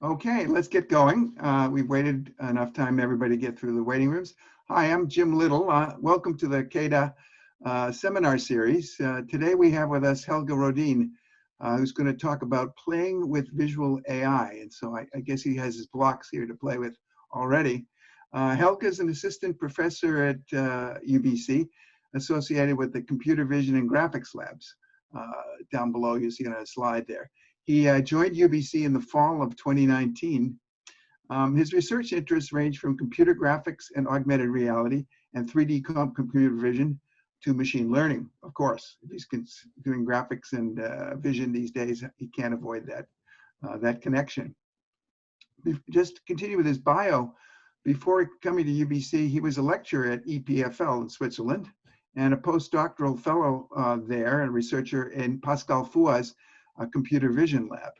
Okay, let's get going. We've waited enough time for everybody to get through the waiting rooms. Hi, I'm Jim Little. Welcome to the CAIDA seminar series. Today we have with us Helge Rhodin, who's going to talk about playing with visual AI. And so I guess he has his blocks here to play with already. Helge is an assistant professor at UBC, associated with the Computer Vision and Graphics Labs. Down below, you see on a slide there. He joined UBC in the fall of 2019. His research interests range from computer graphics and augmented reality and 3D computer vision to machine learning. Of course, if he's doing graphics and vision these days, he can't avoid that connection. Just to continue with his bio, before coming to UBC, he was a lecturer at EPFL in Switzerland and a postdoctoral fellow there and researcher in Pascal Foua's computer vision lab.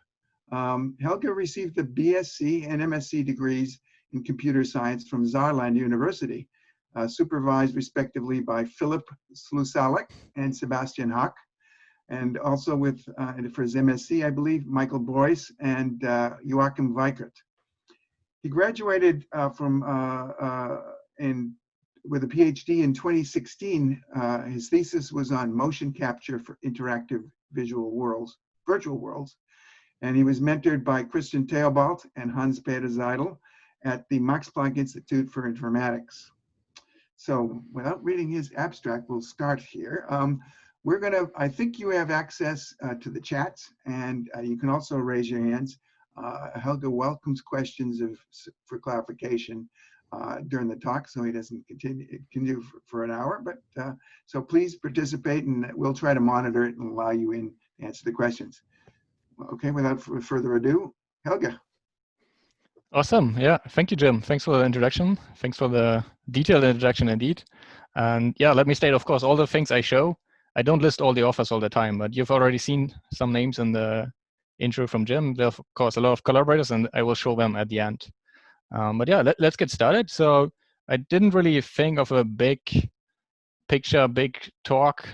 Helge received the BSc and MSc degrees in computer science from Saarland University, supervised respectively by Philip Slusalek and Sebastian Hack, and also with, for his MSc, I believe, Michael Boyce and Joachim Weikert. He graduated with a PhD in 2016. His thesis was on motion capture for interactive virtual worlds, and he was mentored by Christian Theobald and Hans-Peter Seidel at the Max Planck Institute for Informatics. So without reading his abstract, we'll start here. I think you have access to the chats, and you can also raise your hands. Helge welcomes questions for clarification during the talk, so he doesn't continue for an hour. But so please participate, and we'll try to monitor it and allow you in to answer the questions. Okay, without further ado, Helge. Awesome. Yeah, thank you, Jim. Thanks for the introduction. Thanks for the detailed introduction indeed. And yeah, let me state, of course, all the things I show. I don't list all the authors all the time, but you've already seen some names in the intro from Jim. There are, of course, a lot of collaborators, and I will show them at the end. But yeah, let's get started. So I didn't really think of a big picture, big talk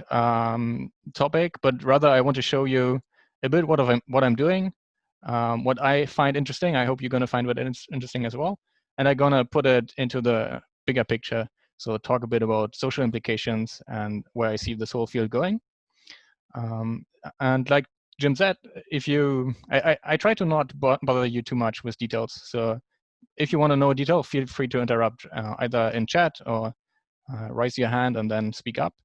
topic, but rather I want to show you a bit what I'm doing, what I find interesting. I hope you're going to find it interesting as well. And I'm going to put it into the bigger picture. So talk a bit about social implications and where I see this whole field going. And like Jim said, I try to not bother you too much with details. So if you want to know a detail, feel free to interrupt either in chat or raise your hand and then speak up.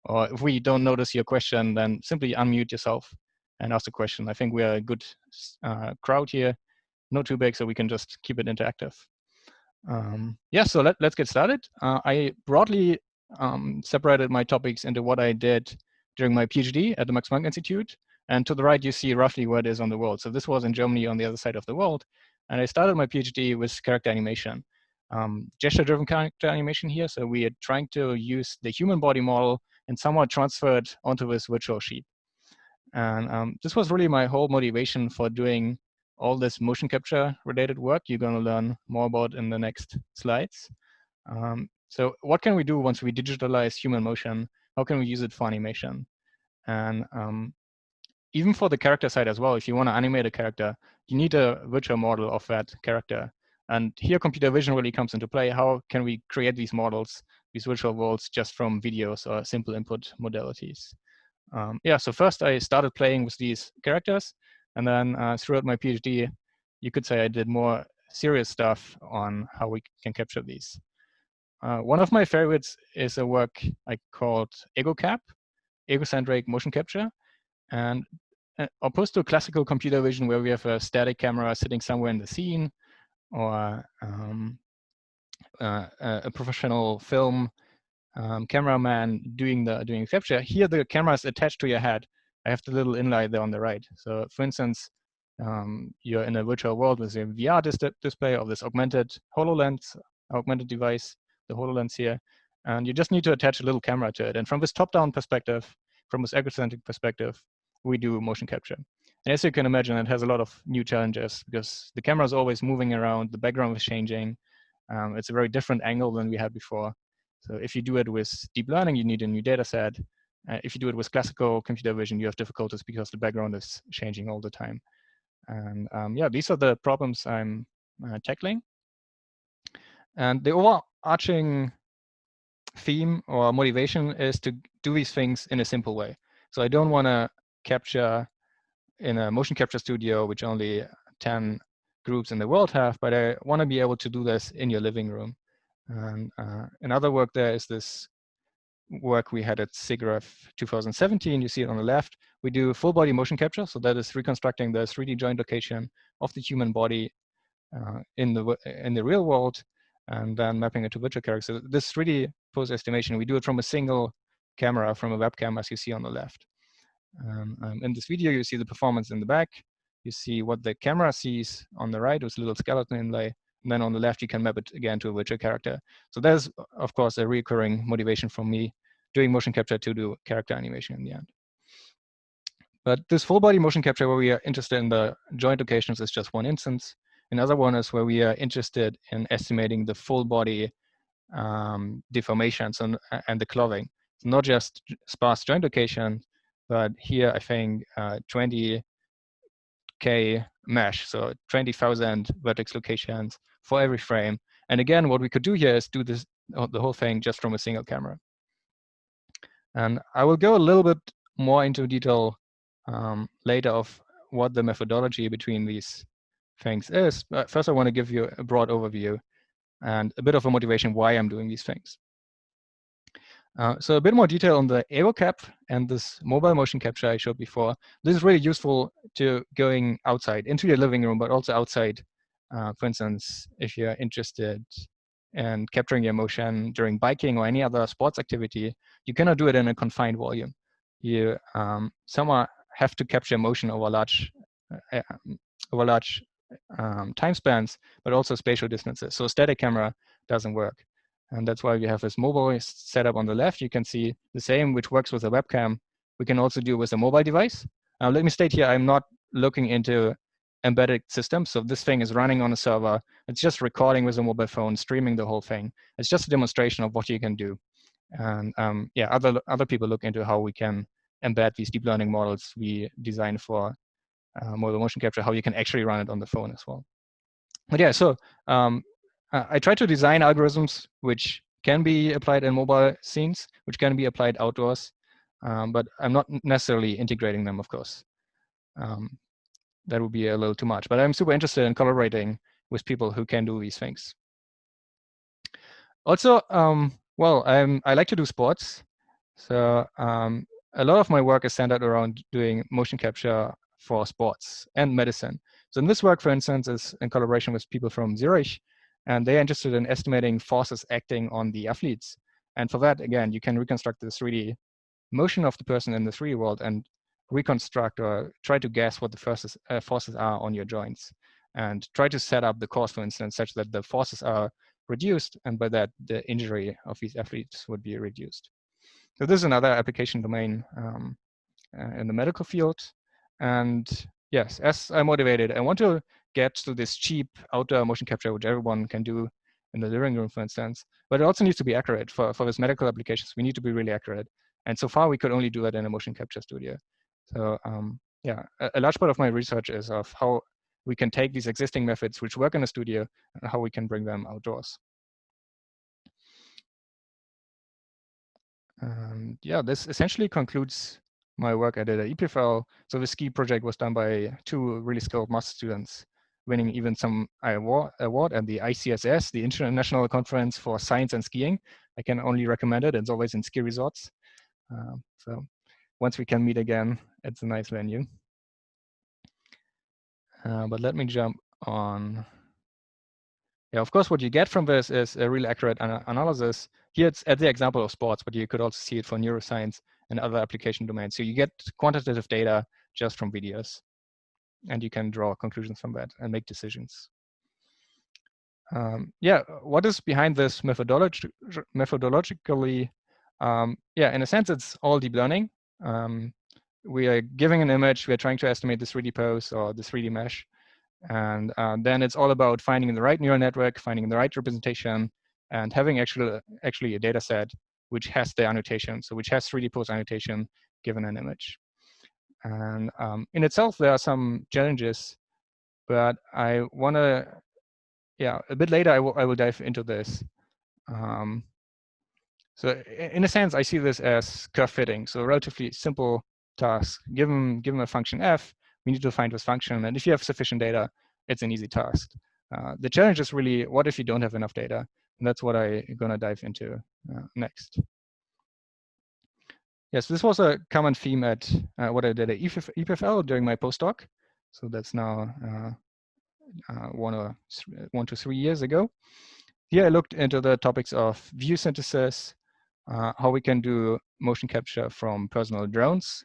Or if we don't notice your question, then simply unmute yourself and ask the question. I think we are a good crowd here, not too big, so we can just keep it interactive. Yeah, so let's get started. I broadly separated my topics into what I did during my PhD at the Max Planck Institute. And to the right, you see roughly where it is on the world. So this was in Germany on the other side of the world. And I started my PhD with character animation, gesture-driven character animation here. So we are trying to use the human body model and somewhat transfer it onto this virtual sheep. And this was really my whole motivation for doing all this motion capture related work you're going to learn more about in the next slides. So what can we do once we digitalize human motion? How can we use it for animation? And even for the character side as well, if you want to animate a character, you need a virtual model of that character. And here computer vision really comes into play. How can we create these models, these virtual worlds, just from videos or simple input modalities? Yeah, so first I started playing with these characters, and then throughout my PhD, you could say I did more serious stuff on how we can capture these. One of my favorites is a work I called EgoCap, egocentric motion capture. And opposed to classical computer vision, where we have a static camera sitting somewhere in the scene, or a professional film cameraman doing capture, here the camera is attached to your head. I have the little inlight there on the right. So for instance, you're in a virtual world with a VR display of this augmented HoloLens, augmented device, the HoloLens here, and you just need to attach a little camera to it. And from this top-down perspective, from this egocentric perspective, we do motion capture. And as you can imagine, it has a lot of new challenges because the camera is always moving around, the background is changing. It's a very different angle than we had before. So if you do it with deep learning, you need a new data set. If you do it with classical computer vision, you have difficulties because the background is changing all the time. And yeah, these are the problems I'm tackling. And the overarching theme or motivation is to do these things in a simple way. So I don't want to capture in a motion capture studio, which only 10 groups in the world have, but I want to be able to do this in your living room. And another work there is this work we had at SIGGRAPH 2017. You see it on the left. We do full body motion capture. So that is reconstructing the 3D joint location of the human body in the real world, and then mapping it to virtual characters. So this 3D pose estimation, we do it from a single camera, from a webcam, as you see on the left. In this video, you see the performance in the back. You see what the camera sees on the right with a little skeleton inlay. And then on the left, you can map it again to a virtual character. So there's, of course, a recurring motivation from me doing motion capture to do character animation in the end. But this full body motion capture where we are interested in the joint locations is just one instance. Another one is where we are interested in estimating the full body deformations and the clothing. So not just sparse joint location, but here I think 20K mesh, so 20,000 vertex locations for every frame. And again, what we could do here is do this the whole thing just from a single camera. And I will go a little bit more into detail later of what the methodology between these things is. But first, I want to give you a broad overview and a bit of a motivation why I'm doing these things. So a bit more detail on the AeroCap and this mobile motion capture I showed before. This is really useful to going outside into your living room, but also outside. For instance, if you're interested in capturing your motion during biking or any other sports activity, you cannot do it in a confined volume. You somehow have to capture motion over large time spans, but also spatial distances. So a static camera doesn't work. And that's why we have this mobile setup on the left. You can see the same, which works with a webcam. We can also do with a mobile device. Let me state here, I'm not looking into embedded systems. So this thing is running on a server. It's just recording with a mobile phone, streaming the whole thing. It's just a demonstration of what you can do. And yeah, other people look into how we can embed these deep learning models we design for mobile motion capture, how you can actually run it on the phone as well. But yeah, so I try to design algorithms which can be applied in mobile scenes, which can be applied outdoors, but I'm not necessarily integrating them, of course. That would be a little too much, but I'm super interested in collaborating with people who can do these things. Also, well, I like to do sports. So a lot of my work is centered around doing motion capture for sports and medicine. So in this work, for instance, is in collaboration with people from Zurich, and they're interested in estimating forces acting on the athletes. And for that, again, you can reconstruct the 3D motion of the person in the 3D world and reconstruct or try to guess what the forces are on your joints, and try to set up the course, for instance, such that the forces are reduced, and by that, the injury of these athletes would be reduced. So this is another application domain in the medical field. And yes, as I'm motivated, I want to get to this cheap outdoor motion capture, which everyone can do in the living room, for instance. But it also needs to be accurate. For this medical applications, we need to be really accurate. And so far, we could only do that in a motion capture studio. So yeah, a large part of my research is of how we can take these existing methods which work in a studio and how we can bring them outdoors. And yeah, this essentially concludes my work I did at EPFL. So the ski project was done by 2 really skilled master students, winning even some award at the ICSS, the International Conference for Science and Skiing. I can only recommend it. It's always in ski resorts. So once we can meet again, it's a nice venue. But let me jump on. Yeah, of course, what you get from this is a really accurate analysis. Here it's at the example of sports, but you could also see it for neuroscience and other application domains. So you get quantitative data just from videos, and you can draw conclusions from that and make decisions. Yeah, what is behind this methodologically? Yeah, in a sense, it's all deep learning. We are giving an image, we are trying to estimate the 3D pose or the 3D mesh. And then it's all about finding the right neural network, finding the right representation, and having actually a data set which has the annotation, so which has 3D pose annotation given an image. And in itself, there are some challenges But I want to, yeah, a bit later I will dive into this. So in a sense, I see this as curve fitting. So a relatively simple task. Given a function f, we need to find this function. And if you have sufficient data, it's an easy task. The challenge is really, what if you don't have enough data? And that's what I'm going to dive into next. Yes, this was a common theme at what I did at EPFL during my postdoc. So that's now 1 to 3 years ago. Here I looked into the topics of view synthesis, how we can do motion capture from personal drones.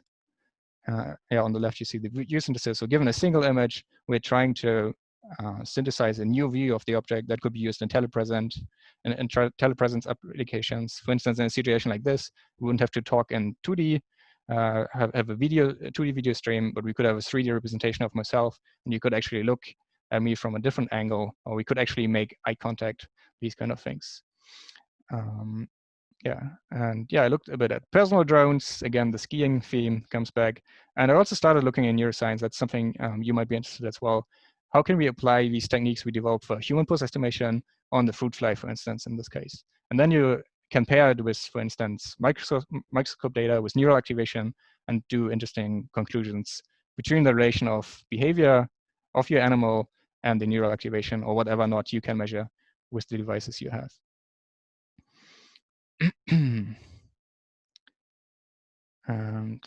Yeah, on the left you see the view synthesis. So given a single image, we're trying to synthesize a new view of the object that could be used in telepresence and telepresence applications. For instance, in a situation like this, we wouldn't have to talk in 2D, have a 2D video stream, but we could have a 3D representation of myself, and you could actually look at me from a different angle, or we could actually make eye contact, these kind of things. Yeah, and yeah, I looked a bit at personal drones. Again, the skiing theme comes back. And I also started looking in neuroscience. That's something you might be interested in as well. How can we apply these techniques we developed for human pose estimation on the fruit fly, for instance, in this case? And then you compare it with, for instance, microscope data with neural activation and do interesting conclusions between the relation of behavior of your animal and the neural activation, or whatever not you can measure with the devices you have. And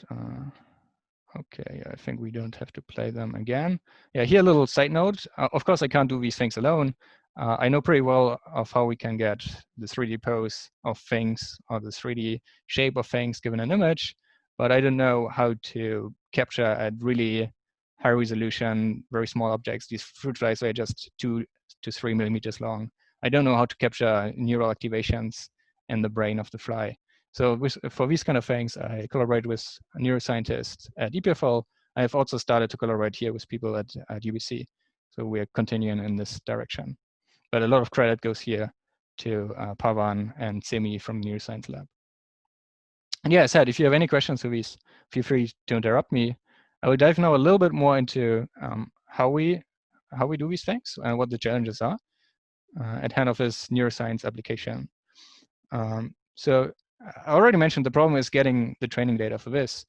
okay, I think we don't have to play them again. Yeah, here a little side note. Of course, I can't do these things alone. I know pretty well of how we can get the 3D pose of things or the 3D shape of things given an image, but I don't know how to capture at really high resolution, very small objects. These fruit flies are just 2 to 3 millimeters long. I don't know how to capture neural activations in the brain of the fly. So for these kind of things, I collaborate with neuroscientists at EPFL. I have also started to collaborate here with people at UBC. So we're continuing in this direction. But a lot of credit goes here to Pavan and Semi from the Neuroscience Lab. And yeah, I said, if you have any questions for these, feel free to interrupt me. I will dive now a little bit more into how we do these things and what the challenges are at hand of this neuroscience application. So I already mentioned the problem is getting the training data for this.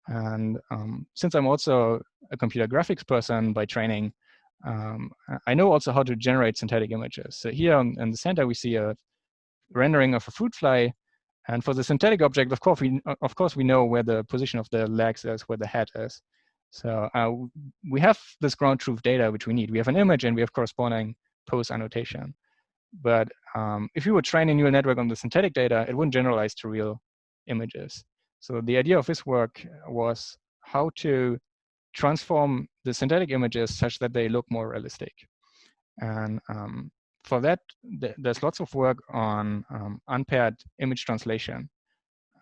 And since I'm also a computer graphics person by training, I know also how to generate synthetic images. So here in the center, we see a rendering of a fruit fly. And for the synthetic object, of course, we know where the position of the legs is, where the head is. So we have this ground truth data, which we need. We have an image and we have corresponding pose annotation. But if you were training a neural network on the synthetic data, it wouldn't generalize to real images. So the idea of this work was how to transform the synthetic images such that they look more realistic. And for that, there's lots of work on unpaired image translation.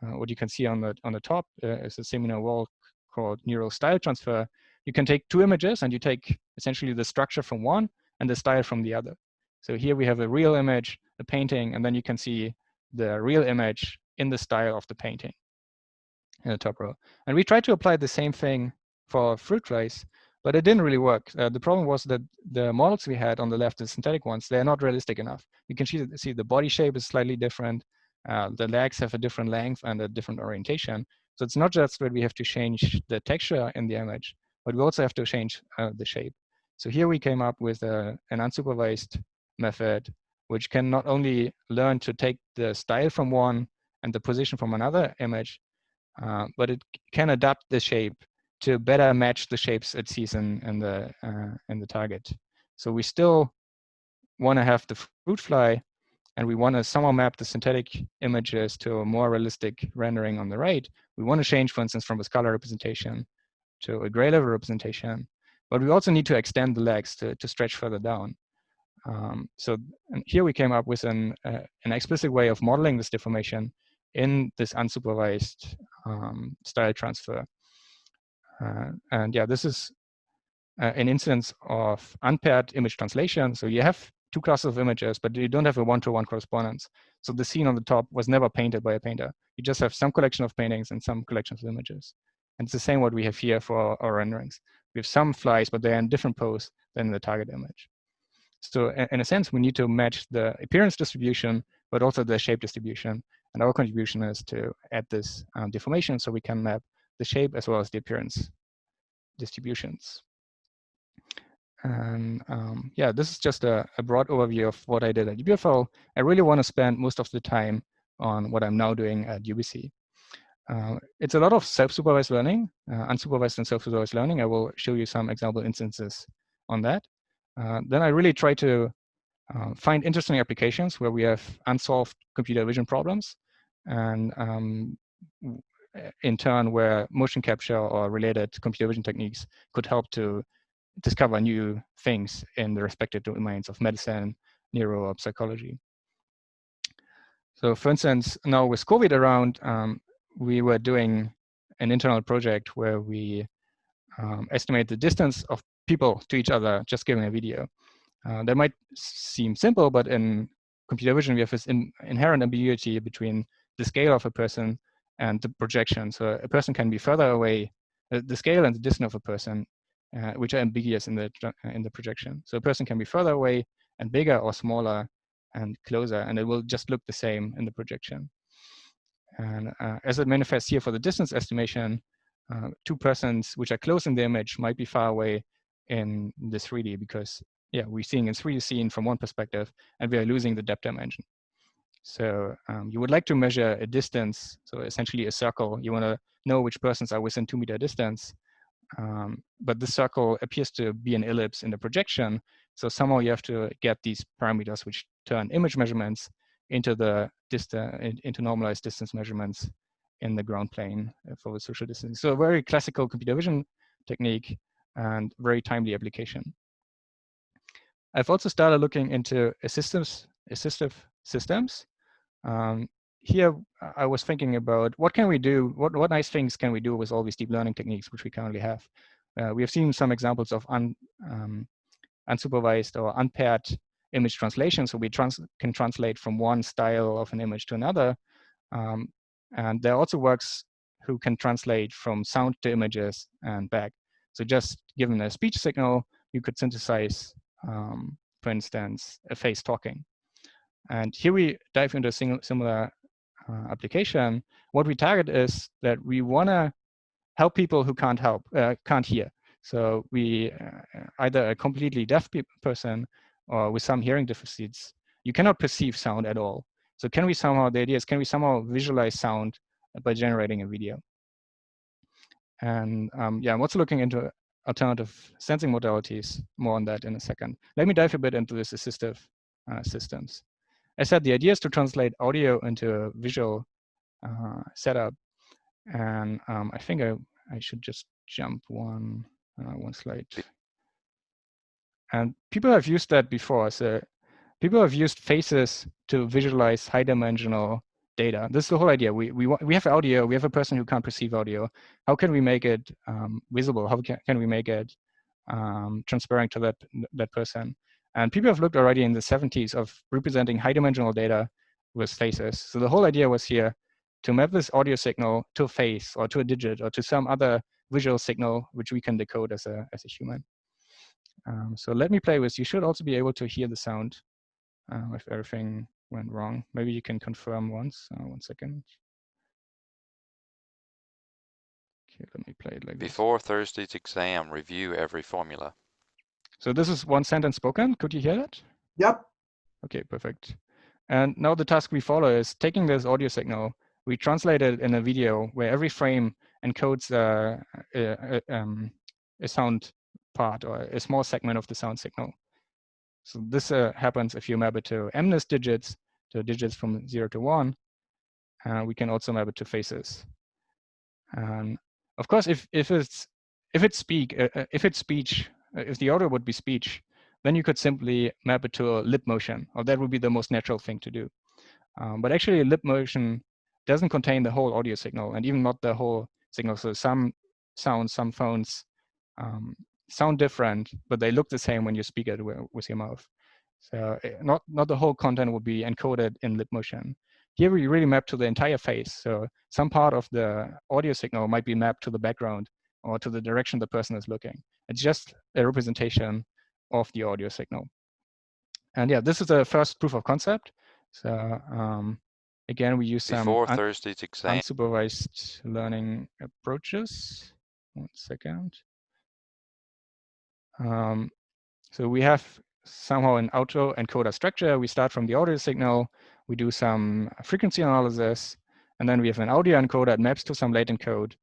What you can see on the top is a seminal work called neural style transfer. You can take 2 images and you take essentially the structure from one and the style from the other. So here we have a real image, a painting, and then you can see the real image in the style of the painting in the top row. And we tried to apply the same thing for fruit flies, but it didn't really work. The problem was that the models we had on the left, the synthetic ones, they're not realistic enough. You can see the body shape is slightly different. The legs have a different length and a different orientation. So it's not just that we have to change the texture in the image, but we also have to change the shape. So here we came up with an unsupervised method, which can not only learn to take the style from one and the position from another image, but it can adapt the shape to better match the shapes it sees in the target. So we still want to have the fruit fly, and we want to somehow map the synthetic images to a more realistic rendering on the right. We want to change, for instance, from a scalar representation to a gray level representation, but we also need to extend the legs to stretch further down. So here we came up with an explicit way of modeling this deformation in this unsupervised style transfer. And yeah, this is an instance of unpaired image translation. So you have 2 classes of images, but you don't have a one-to-one correspondence. So the scene on the top was never painted by a painter. You just have some collection of paintings and some collections of images. And it's the same what we have here for our renderings. we have some flies, but they're in different pose than the target image. So in a sense, we need to match the appearance distribution, but also the shape distribution. And our contribution is to add this deformation so we can map the shape as well as the appearance distributions. And yeah, this is just a broad overview of what I did at EPFL. I really want to spend most of the time on what I'm now doing at UBC. It's a lot of self-supervised learning, unsupervised and self-supervised learning. I will show you some example instances on that. Then I really try to find interesting applications where we have unsolved computer vision problems, and in turn where motion capture or related computer vision techniques could help to discover new things in the respective domains of medicine, neuro, or psychology. So for instance, now with COVID around, we were doing an internal project where we estimate the distance of people to each other just giving a video. That might seem simple, but in computer vision, we have this inherent ambiguity between the scale of a person and the projection. So a person can be further away, the scale and the distance of a person, which are ambiguous in the projection. So a person can be further away and bigger or smaller and closer, and it will just look the same in the projection. And as it manifests here for the distance estimation, two persons which are close in the image might be far away in the 3D because, yeah, we're seeing in 3D scene from one perspective, and we are losing the depth dimension. So you would like to measure a distance, so essentially a circle. You want to know which persons are within 2 meter distance, but the circle appears to be an ellipse in the projection. So somehow you have to get these parameters which turn image measurements into into normalized distance measurements in the ground plane for the social distancing. So a very classical computer vision technique and very timely application. I've also started looking into assistive systems. Here I was thinking about what can we do, what nice things can we do with all these deep learning techniques which we currently have. We have seen some examples of unsupervised or unpaired image translation. So we can translate from one style of an image to another. And there also works who can translate from sound to images and back. So just given a speech signal, you could synthesize, for instance, a face talking. And here we dive into a similar application. What we target is that we want to help people who can't hear. So we either a completely deaf person or with some hearing deficits, you cannot perceive sound at all. So can we somehow, the idea is, can we somehow visualize sound by generating a video? And yeah, I'm also looking into alternative sensing modalities, more on that in a second. Let me dive a bit into this assistive systems. I said the idea is to translate audio into a visual setup. And I think I should just jump one slide. And people have used that before. So people have used faces to visualize high-dimensional data. This is the whole idea. We have audio. We have a person who can't perceive audio. How can we make it visible? How can we make it transparent to that person? And people have looked already in the 70s of representing high-dimensional data with faces. So the whole idea was here to map this audio signal to a face or to a digit or to some other visual signal which we can decode as a human. So let me play with. You should also be able to hear the sound if everything went wrong. Maybe you can confirm once. 1 second. Okay, let me play it like Before Thursday's exam, review every formula. So this is one sentence spoken. Could you hear that? Yep. Okay, perfect. And now the task we follow is taking this audio signal, we translate it in a video where every frame encodes a sound part or a small segment of the sound signal. So this happens if you map it to MNIST digits, to digits from 0 to 1. We can also map it to faces. Of course, if the audio would be speech, then you could simply map it to a lip motion, or that would be the most natural thing to do. But actually, a lip motion doesn't contain the whole audio signal, and even not the whole signal. So some sounds, some phones sound different, but they look the same when you speak it with your mouth. So not the whole content will be encoded in lip motion. Here we really map to the entire face. So some part of the audio signal might be mapped to the background or to the direction the person is looking. It's just a representation of the audio signal. And yeah, this is the first proof of concept. So again, we use some Before Thursday's exam. unsupervised learning approaches. 1 second. So we have somehow an autoencoder structure. We start from the audio signal, we do some frequency analysis, and then we have an audio encoder that maps to some latent code,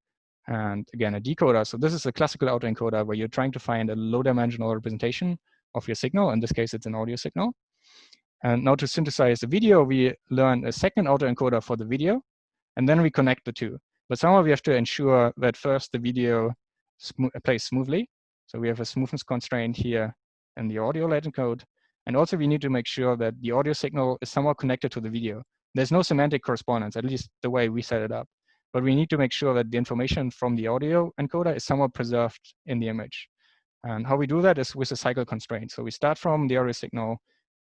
and again, a decoder. So this is a classical autoencoder where you're trying to find a low-dimensional representation of your signal. In this case, it's an audio signal. And now to synthesize the video, we learn a second autoencoder for the video, and then we connect the two. But somehow we have to ensure that first the video plays smoothly. So we have a smoothness constraint here in the audio latent code. And also we need to make sure that the audio signal is somewhat connected to the video. There's no semantic correspondence, at least the way we set it up. But we need to make sure that the information from the audio encoder is somewhat preserved in the image. And how we do that is with a cycle constraint. So we start from the audio signal,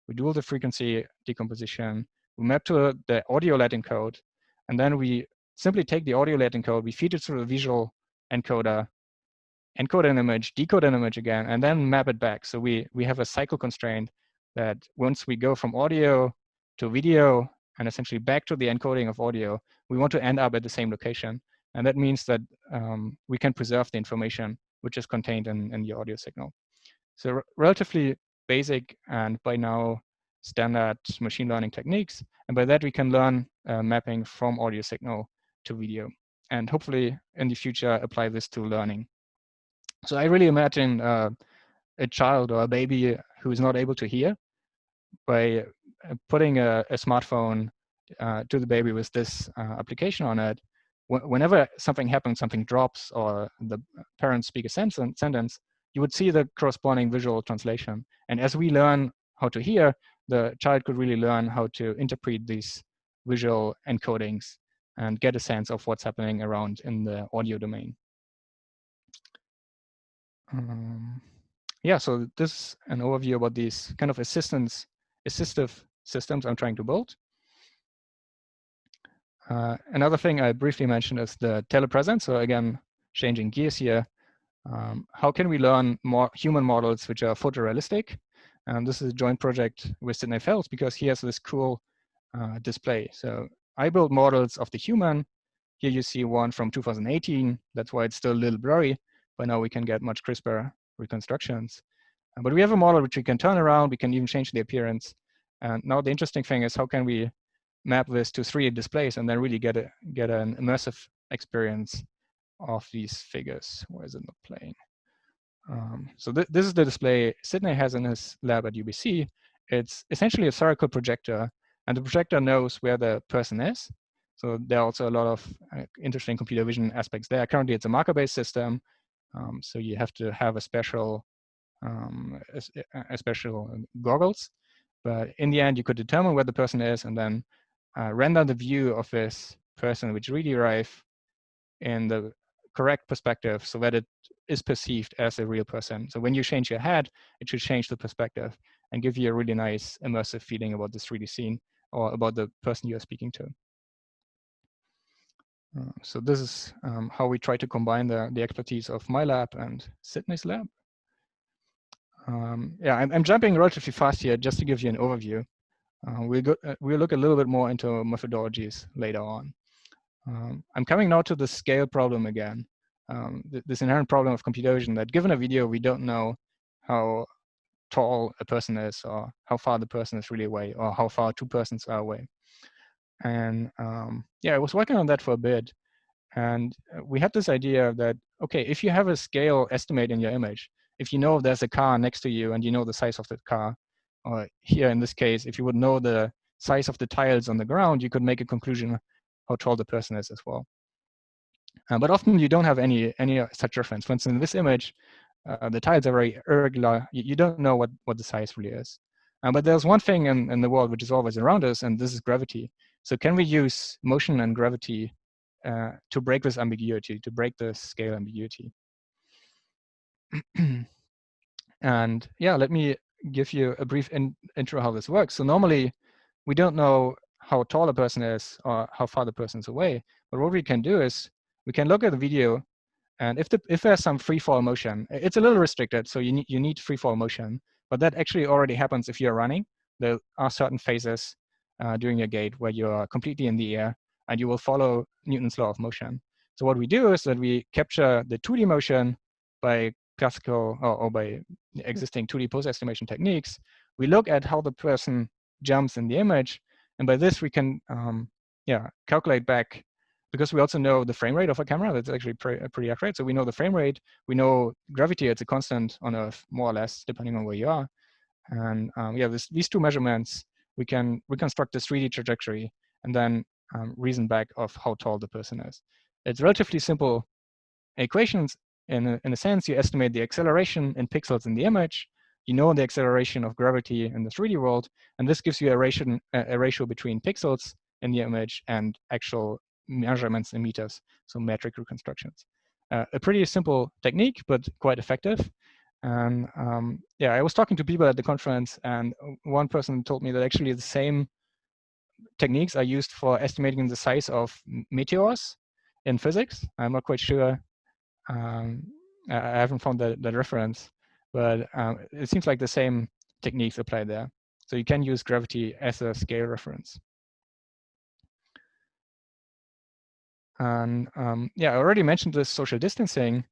we do the frequency decomposition, we map to the audio latent code, and then we simply take the audio latent code, we feed it through the visual encoder, encode an image, decode an image again, and then map it back. So we have a cycle constraint that once we go from audio to video and essentially back to the encoding of audio, we want to end up at the same location. And that means that we can preserve the information which is contained in the audio signal. So relatively basic and by now standard machine learning techniques. And by that we can learn mapping from audio signal to video. And hopefully in the future apply this to learning. So I really imagine a child or a baby who is not able to hear, by putting a smartphone to the baby with this application on it. Whenever something happens, something drops, or the parents speak a sentence, you would see the corresponding visual translation. And as we learn how to hear, the child could really learn how to interpret these visual encodings and get a sense of what's happening around in the audio domain. Yeah, so this is an overview about these kind of assistive systems I'm trying to build. Another thing I briefly mentioned is the telepresence. So again, changing gears here. How can we learn more human models which are photorealistic? And this is a joint project with Sidney Phelps because he has this cool display. So I built models of the human. Here you see one from 2018. That's why it's still a little blurry. By now we can get much crisper reconstructions. But we have a model which we can turn around. We can even change the appearance. And now the interesting thing is how can we map this to 3D displays and then really get an immersive experience of these figures. Why is it not playing? So this is the display Sidney has in his lab at UBC. It's essentially a spherical projector, and the projector knows where the person is. So there are also a lot of interesting computer vision aspects there. Currently, it's a marker-based system, so you have to have a special goggles. But in the end, you could determine where the person is and then render the view of this person, which really arrive in the correct perspective so that it is perceived as a real person. So when you change your head, it should change the perspective and give you a really nice immersive feeling about this 3D scene or about the person you are speaking to. So this is how we try to combine the expertise of my lab and Sidney's lab. Yeah, I'm jumping relatively fast here just to give you an overview. We'll look a little bit more into methodologies later on. I'm coming now to the scale problem again. This inherent problem of computer vision that given a video, we don't know how tall a person is or how far the person is really away or how far two persons are away. And yeah, I was working on that for a bit. And we had this idea that, okay, if you have a scale estimate in your image, if you know there's a car next to you and you know the size of the car, or here in this case, if you would know the size of the tiles on the ground, you could make a conclusion how tall the person is as well. But often you don't have any such reference. For instance, in this image, the tiles are very irregular. You don't know what the size really is. But there's one thing in the world which is always around us, and this is gravity. So can we use motion and gravity to break this ambiguity, to break the scale ambiguity? And yeah, let me give you a brief intro how this works. So normally, we don't know how tall a person is or how far the person is away. But what we can do is we can look at the video And if there's some free fall motion, it's a little restricted, so you need free fall motion, but that actually already happens if you're running. There are certain phases during your gait where you're completely in the air and you will follow Newton's law of motion. So what we do is that we capture the 2D motion by classical or by existing 2D pose estimation techniques. We look at how the person jumps in the image, and by this we can calculate back, because we also know the frame rate of a camera. That's actually pretty accurate. So we know the frame rate, we know gravity, it's a constant on Earth, more or less, depending on where you are. And these two measurements, we can reconstruct the 3D trajectory and then reason back of how tall the person is. It's relatively simple equations. In a sense, you estimate the acceleration in pixels in the image, you know the acceleration of gravity in the 3D world, and this gives you a ratio between pixels in the image and actual measurements in meters, so metric reconstructions. A pretty simple technique, but quite effective. And I was talking to people at the conference, and one person told me that actually the same techniques are used for estimating the size of meteors in physics. I'm not quite sure. I haven't found that reference, but it seems like the same techniques apply there. So you can use gravity as a scale reference. And I already mentioned this social distancing.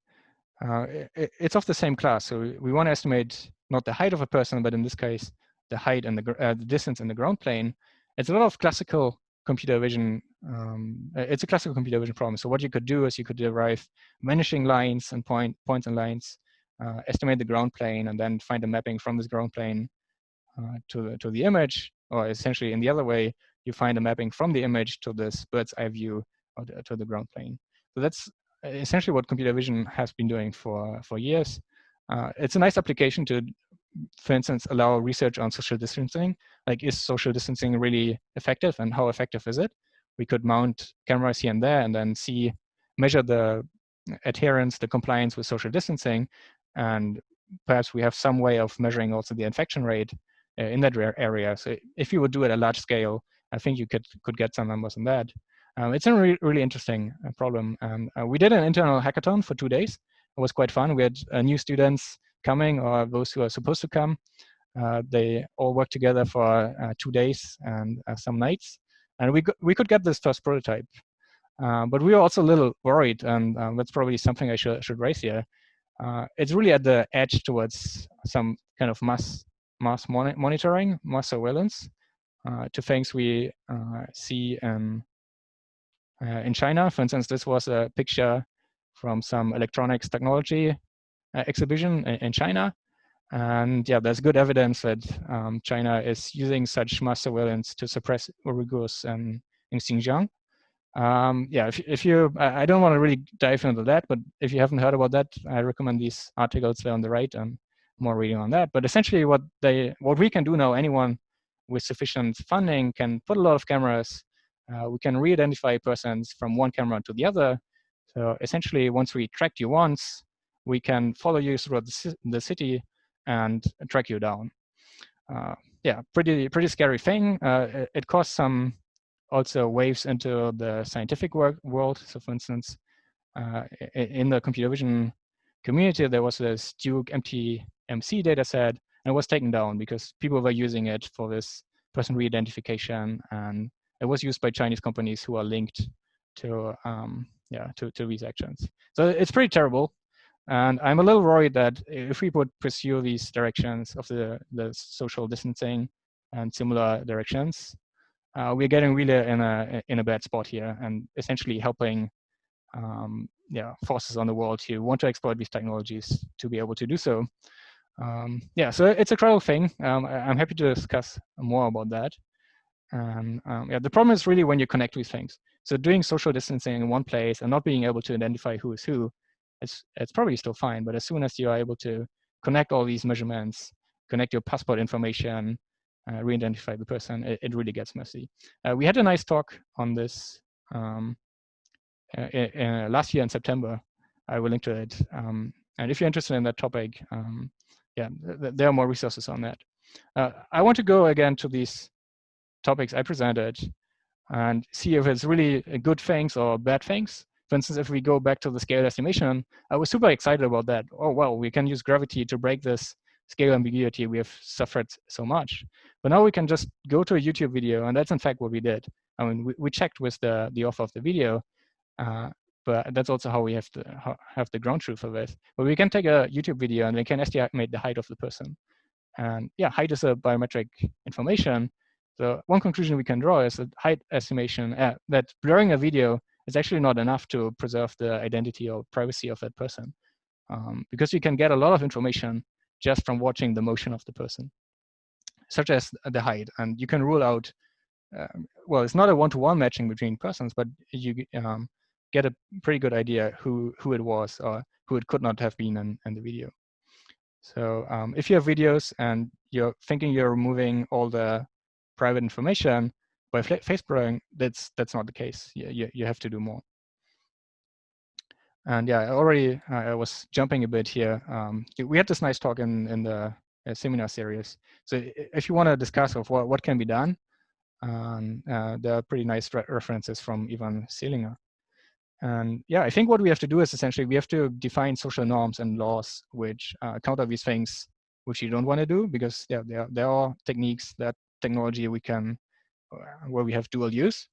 It's of the same class. So we want to estimate not the height of a person, but in this case, the height and the distance in the ground plane. It's a lot of classical computer vision. It's a classical computer vision problem. So what you could do is you could derive vanishing lines and points and lines, estimate the ground plane, and then find a mapping from this ground plane to the image, or essentially in the other way, you find a mapping from the image to this bird's eye view or to the ground plane. So that's essentially what computer vision has been doing for years. It's a nice application to, for instance, allow research on social distancing. Like, is social distancing really effective, and how effective is it? We could mount cameras here and there and then measure the adherence, the compliance with social distancing, and perhaps we have some way of measuring also the infection rate in that area. So if you would do it at a large scale, I think you could get some numbers on that. It's a really interesting problem. We did an internal hackathon for 2 days. It was quite fun. We had new students coming, or those who are supposed to come. They all worked together for 2 days and some nights. And we could get this first prototype. But we were also a little worried, and that's probably something I should raise here. It's really at the edge towards some kind of mass monitoring, mass surveillance, to things we see in China. For instance, this was a picture from some electronics technology exhibition in China. And there's good evidence that China is using such mass surveillance to suppress Uyghurs in Xinjiang. If you, I don't want to really dive into that, but if you haven't heard about that, I recommend these articles there on the right and more reading on that. But essentially what we can do now, anyone with sufficient funding can put a lot of cameras. We can re-identify persons from one camera to the other. So essentially, once we tracked you once, we can follow you throughout the city and track you down. Pretty scary thing. It caused some also waves into the scientific world. So for instance, in the computer vision community, there was this Duke MTMC data set, and it was taken down because people were using it for this person re-identification, and it was used by Chinese companies who are linked to these actions. So it's pretty terrible. And I'm a little worried that if we would pursue these directions of the social distancing and similar directions, we're getting really in a bad spot here, and essentially helping forces on the world who want to exploit these technologies to be able to do so. So it's a critical thing. I'm happy to discuss more about that. And the problem is really when you connect these things. So doing social distancing in one place and not being able to identify who is who, it's probably still fine. But as soon as you are able to connect all these measurements, connect your passport information, re-identify the person, it really gets messy. We had a nice talk on this last year in September. I will link to it. And if you're interested in that topic, there are more resources on that. I want to go again to these topics I presented and see if it's really good things or bad things. For instance, if we go back to the scale estimation, I was super excited about that. Oh, well, we can use gravity to break this scale ambiguity we have suffered so much. But now we can just go to a YouTube video, and that's in fact what we did. I mean, we checked with the author of the video, but that's also how we have the ground truth of it. But we can take a YouTube video and we can estimate the height of the person. And yeah, height is a biometric information. So one conclusion we can draw is that height estimation, that blurring a video is actually not enough to preserve the identity or privacy of that person, because you can get a lot of information just from watching the motion of the person, such as the height. And you can rule out, well, it's not a one-to-one matching between persons, but you get a pretty good idea who it was or who it could not have been in the video. So if you have videos and you're thinking you're removing all the private information by face blurring, that's not the case. You have to do more. And yeah, I was jumping a bit here. We had this nice talk in the seminar series. So if you want to discuss of what can be done, there are pretty nice references from Ivan Selinger. And yeah, I think what we have to do is essentially we have to define social norms and laws which counter these things which you don't want to do, because there are techniques, that technology we can, where we have dual use.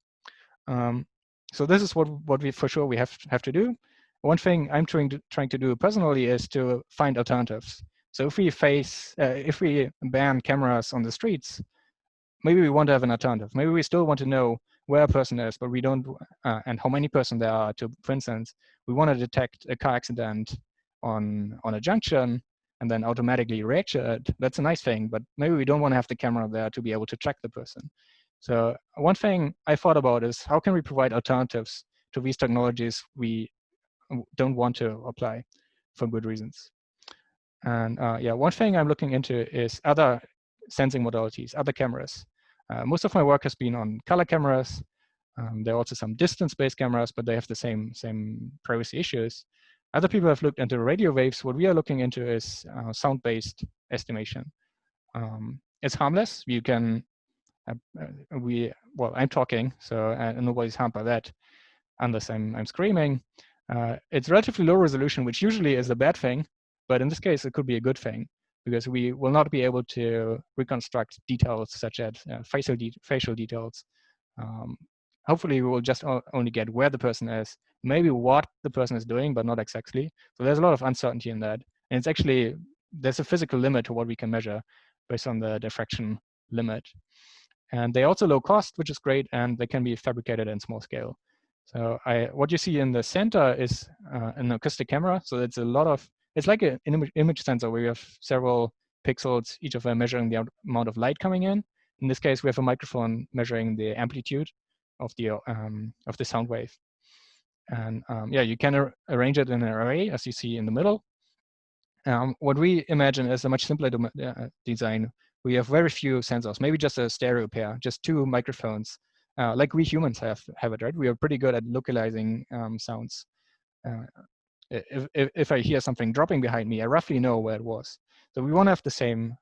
So this is what we for sure we have to do. One thing I'm trying to do personally is to find alternatives. So if we ban cameras on the streets, maybe we want to have an alternative. Maybe we still want to know where a person is, but we don't, and how many persons there are. For instance, we want to detect a car accident on a junction and then automatically react to it. That's a nice thing, but maybe we don't want to have the camera there to be able to track the person. So one thing I thought about is how can we provide alternatives to these technologies we don't want to apply for good reasons. And yeah, one thing I'm looking into is other sensing modalities, other cameras. Most of my work has been on color cameras. There are also some distance-based cameras, but they have the same privacy issues. Other people have looked into radio waves. What we are looking into is sound-based estimation. It's harmless. You can, well, I'm talking, so nobody's harmed by that, unless I'm screaming. It's relatively low resolution, which usually is a bad thing, but in this case, it could be a good thing, because we will not be able to reconstruct details such as facial details. Hopefully, we will just only get where the person is, maybe what the person is doing, but not exactly. So there's a lot of uncertainty in that. And it's actually, there's a physical limit to what we can measure based on the diffraction limit. And they're also low cost, which is great, and they can be fabricated in small scale. So what you see in the center is an acoustic camera. So it's it's like an image sensor where you have several pixels, each of them measuring the amount of light coming in. In this case, we have a microphone measuring the amplitude of the sound wave. And yeah, you can arrange it in an array, as you see in the middle. What we imagine is a much simpler design. We have very few sensors, maybe just a stereo pair, just two microphones. Like we humans have it, right? We are pretty good at localizing sounds. If I hear something dropping behind me, I roughly know where it was. So we want to have the same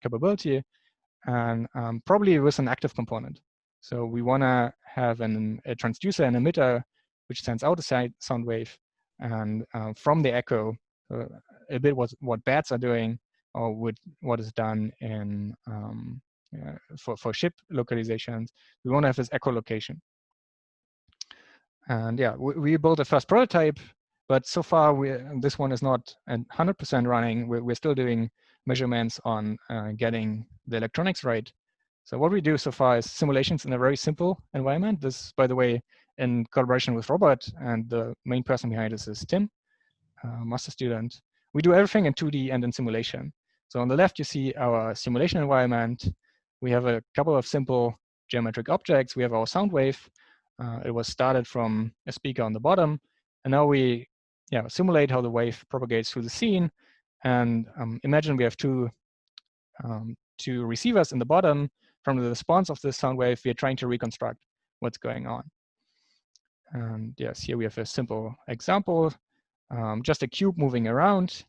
capability, and probably with an active component. So we want to have a transducer and emitter which sends out a sound wave, and from the echo, a bit what bats are doing, or what is done in for ship localizations. We want to have this echolocation. And yeah, we built a first prototype, but so far this one is not 100% running. We're still doing measurements on getting the electronics right. So what we do so far is simulations in a very simple environment. This, by the way, in collaboration with Robert, and the main person behind this is Tim, master student. We do everything in 2D and in simulation. So on the left, you see our simulation environment. We have a couple of simple geometric objects. We have our sound wave. It was started from a speaker on the bottom. And now we simulate how the wave propagates through the scene. And imagine we have two receivers in the bottom. From the response of this sound wave, we are trying to reconstruct what's going on. And yes, here we have a simple example, just a cube moving around.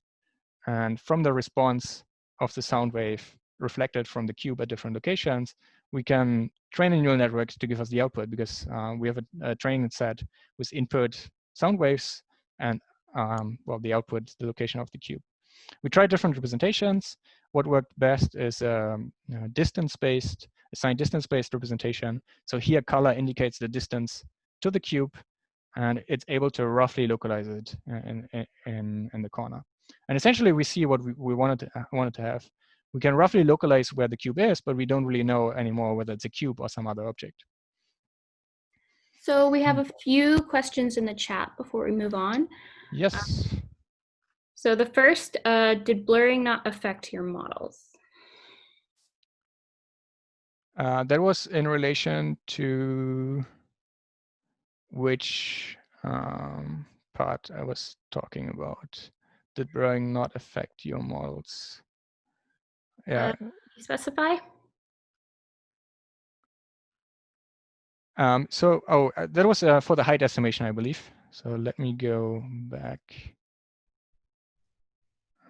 And from the response of the sound wave, reflected from the cube at different locations, we can train a neural network to give us the output, because we have a training set with input sound waves and well, the output, the location of the cube. We tried different representations. What worked best is distance-based, assigned distance-based representation. So here color indicates the distance to the cube, and it's able to roughly localize it in the corner. And essentially we see what we wanted to have. We can roughly localize where the cube is, but we don't really know anymore whether it's a cube or some other object. So we have a few questions in the chat before we move on. Yes. So the first, did blurring not affect your models? That was in relation to which part I was talking about. Did blurring not affect your models? Yeah. Can you specify? That was for the height estimation, I believe. So let me go back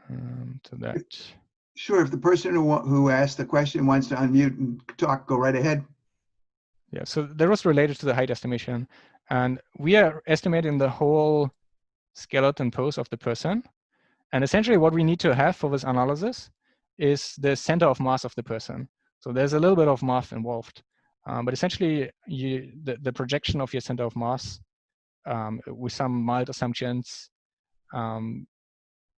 to that. Sure, if the person who asked the question wants to unmute and talk, go right ahead. Yeah, so that was related to the height estimation. And we are estimating the whole skeleton pose of the person. And essentially what we need to have for this analysis is the center of mass of the person. So there's a little bit of math involved. But essentially, the projection of your center of mass with some mild assumptions.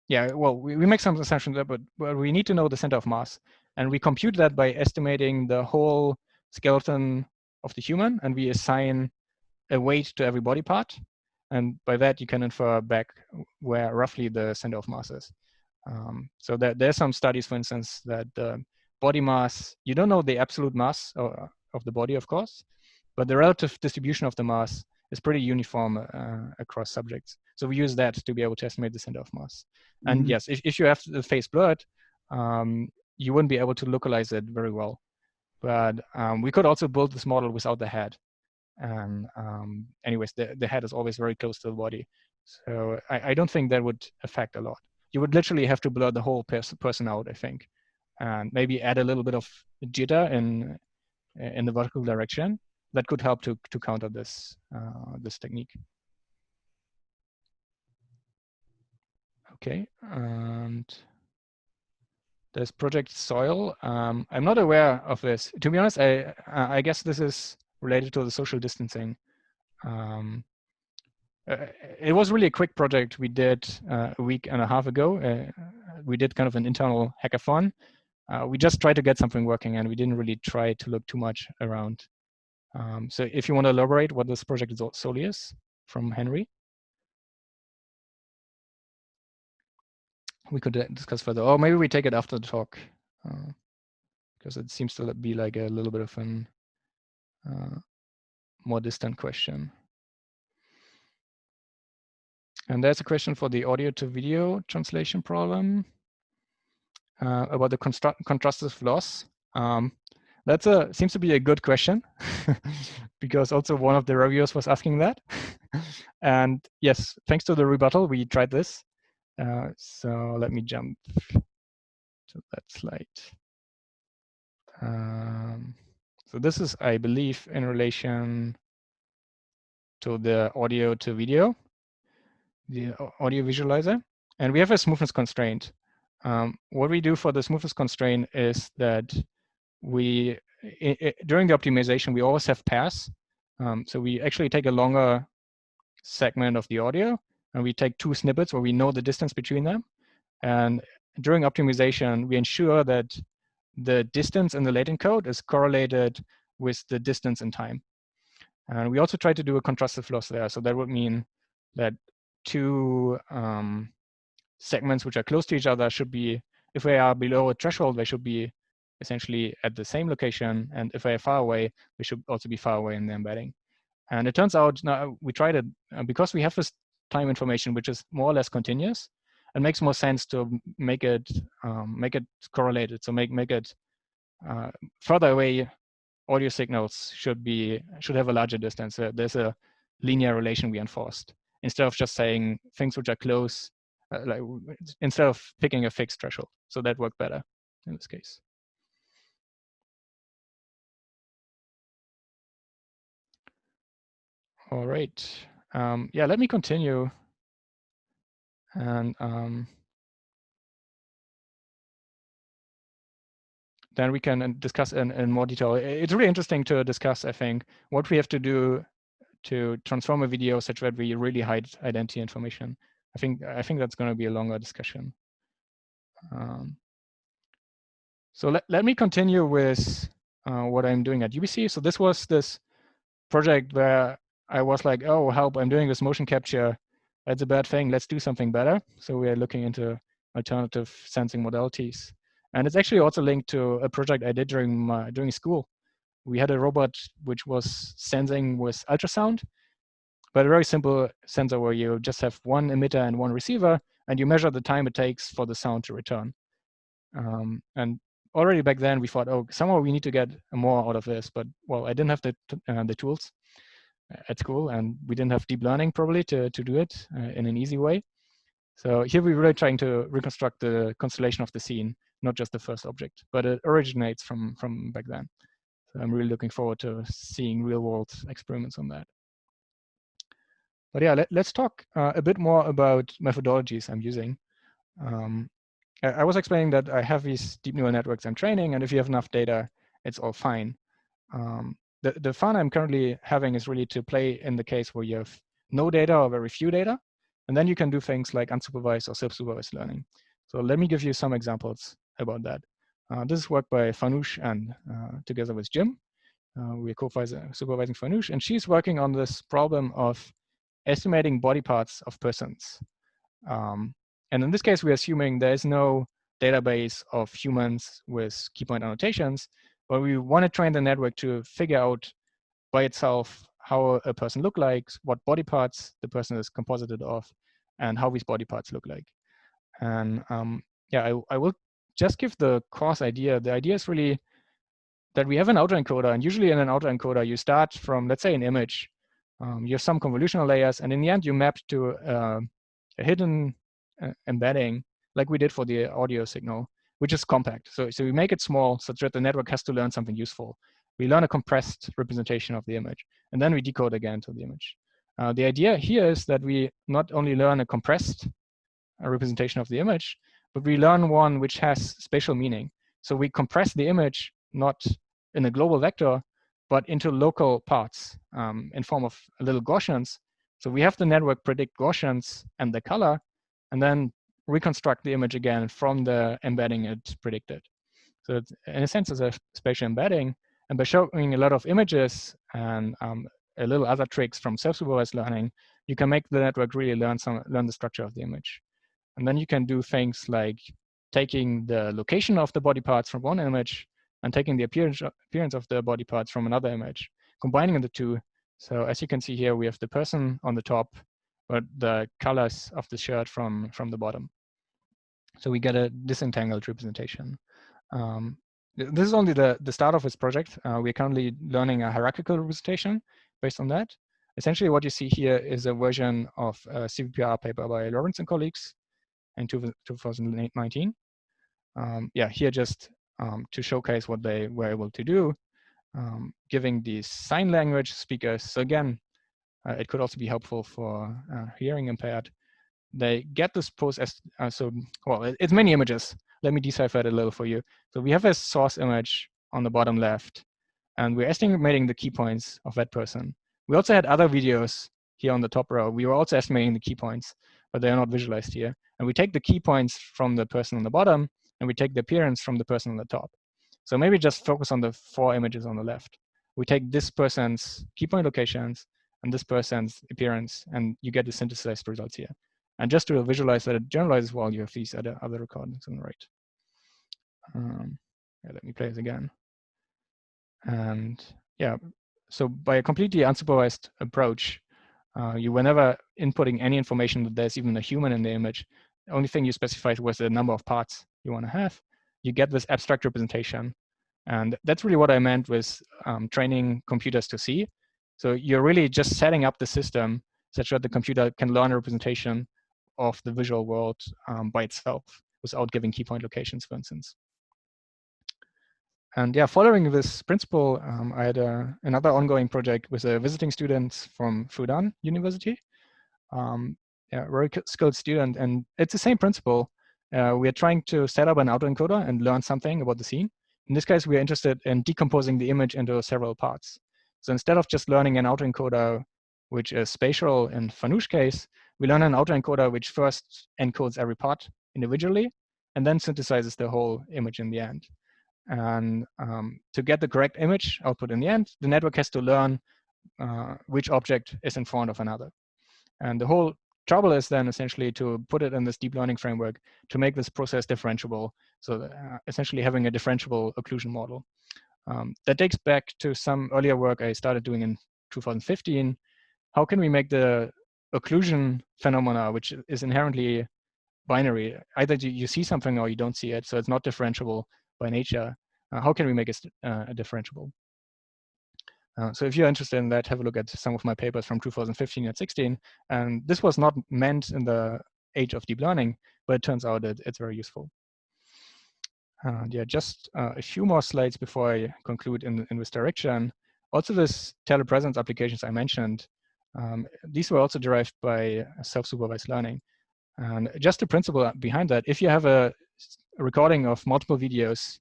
Yeah, well, we make some assumptions there, but we need to know the center of mass. And we compute that by estimating the whole skeleton of the human, and we assign a weight to every body part. And by that, you can infer back where roughly the center of mass is. So there's some studies, for instance, that the body mass, you don't know the absolute mass of the body, of course, but the relative distribution of the mass is pretty uniform across subjects. So we use that to be able to estimate the center of mass. Mm-hmm. And yes, if you have the face blurred, you wouldn't be able to localize it very well. But we could also build this model without the head. And anyways, the head is always very close to the body. So I don't think that would affect a lot. You would literally have to blur the whole person out, I think, and maybe add a little bit of jitter in the vertical direction. That could help to counter this this technique. Okay, and there's Project Soil. I'm not aware of this. To be honest, I guess this is related to the social distancing. It was really a quick project we did a week and a half ago. We did kind of an internal hackathon. We just tried to get something working, and we didn't really try to look too much around. So if you want to elaborate what this project solely is from Henry, we could discuss further. Or maybe we take it after the talk, because it seems to be like a little bit of an more distant question. And there's a question for the audio to video translation problem about the contrastive loss. That seems to be a good question, because also one of the reviewers was asking that. And yes, thanks to the rebuttal, we tried this. So let me jump to that slide. So this is, I believe, in relation to the audio to video, the audio visualizer. And we have a smoothness constraint. What we do for the smoothness constraint is that we, during the optimization, we always have pairs. So we actually take a longer segment of the audio, and we take two snippets where we know the distance between them. And during optimization, we ensure that the distance in the latent code is correlated with the distance in time. And we also try to do a contrastive loss there. So that would mean that two segments which are close to each other should be, if they are below a threshold, they should be essentially at the same location. And if they are far away, they should also be far away in the embedding. And it turns out, now we tried it, because we have this time information, which is more or less continuous, it makes more sense to make it correlated. So make it further away audio signals should have a larger distance. There's a linear relation we enforced, instead of just saying things which are close, instead of picking a fixed threshold. So that worked better in this case. All right. Yeah, let me continue. And then we can discuss in more detail. It's really interesting to discuss, I think, what we have to do to transform a video such that we really hide identity information. I think that's going to be a longer discussion. So let me continue with what I'm doing at UBC. So this was this project where I was like, oh, help, I'm doing this motion capture. That's a bad thing. Let's do something better. So we are looking into alternative sensing modalities. And it's actually also linked to a project I did during school. We had a robot which was sensing with ultrasound, but a very simple sensor where you just have one emitter and one receiver, and you measure the time it takes for the sound to return. And already back then we thought, oh, somehow we need to get more out of this. But well, I didn't have the tools at school, and we didn't have deep learning probably to do it in an easy way. So here we're really trying to reconstruct the constellation of the scene, not just the first object, but it originates from back then. So I'm really looking forward to seeing real-world experiments on that. But yeah, let's talk a bit more about methodologies I'm using. I was explaining that I have these deep neural networks I'm training, and if you have enough data, it's all fine. The fun I'm currently having is really to play in the case where you have no data or very few data, and then you can do things like unsupervised or self-supervised learning. So let me give you some examples about that. This is work by Farnoosh and together with Jim. We're co-supervising Farnoosh, and she's working on this problem of estimating body parts of persons. And in this case, we're assuming there is no database of humans with Keypoint annotations, but we want to train the network to figure out by itself how a person looks like, what body parts the person is composited of, and how these body parts look like. And yeah, I will just give the course idea. The idea is really that we have an autoencoder, and usually in an autoencoder, you start from, let's say, an image. You have some convolutional layers, and in the end, you map to a hidden embedding, like we did for the audio signal, which is compact. So we make it small such that the network has to learn something useful. We learn a compressed representation of the image, and then we decode again to the image. The idea here is that we not only learn a compressed representation of the image, but we learn one which has spatial meaning. So we compress the image not in a global vector, but into local parts in form of little Gaussians. So we have the network predict Gaussians and the color, and then reconstruct the image again from the embedding it predicted. So it's, in a sense, it's a spatial embedding. And by showing a lot of images and a little other tricks from self-supervised learning, you can make the network really learn the structure of the image. And then you can do things like taking the location of the body parts from one image and taking the appearance of the body parts from another image, combining the two. So as you can see here, we have the person on the top, but the colors of the shirt from the bottom. So we get a disentangled representation. This is only the start of this project. We're currently learning a hierarchical representation based on that. Essentially, what you see here is a version of a CVPR paper by Lorenz and colleagues in 2019. Yeah, here just to showcase what they were able to do, giving these sign language speakers. So again, it could also be helpful for hearing impaired. They get this pose as, well, it's many images. Let me decipher it a little for you. So we have a source image on the bottom left, and we're estimating the key points of that person. We also had other videos here on the top row. We were also estimating the key points, but they are not visualized here. And we take the key points from the person on the bottom, and we take the appearance from the person on the top. So maybe just focus on the 4 images on the left. We take this person's key point locations and this person's appearance, and you get the synthesized results here. And just to visualize that it generalizes well, you have these other recordings on the right. Yeah, let me play this again. And yeah, so by a completely unsupervised approach, you were never inputting any information that there's even a human in the image. The only thing you specified was the number of parts you want to have. You get this abstract representation. And that's really what I meant with training computers to see. So you're really just setting up the system such that the computer can learn a representation of the visual world by itself without giving key point locations, for instance. And yeah, following this principle, I had another ongoing project with visiting students from Fudan University. Yeah, very skilled student, and it's the same principle. We are trying to set up an autoencoder and learn something about the scene. In this case, we are interested in decomposing the image into several parts. So instead of just learning an autoencoder, which is spatial in Fanush's case, we learn an autoencoder which first encodes every part individually and then synthesizes the whole image in the end. And to get the correct image output in the end, the network has to learn which object is in front of another. And the whole trouble is then essentially to put it in this deep learning framework to make this process differentiable. So essentially having a differentiable occlusion model. That takes back to some earlier work I started doing in 2015. How can we make the occlusion phenomena, which is inherently binary, either you see something or you don't see it, so it's not differentiable by nature. How can we make it differentiable? So if you're interested in that, have a look at some of my papers from 2015 and 16. And this was not meant in the age of deep learning, but it turns out that it's very useful. Yeah, just a few more slides before I conclude in this direction. Also, this telepresence applications I mentioned, these were also derived by self-supervised learning. And just the principle behind that, if you have a recording of multiple videos,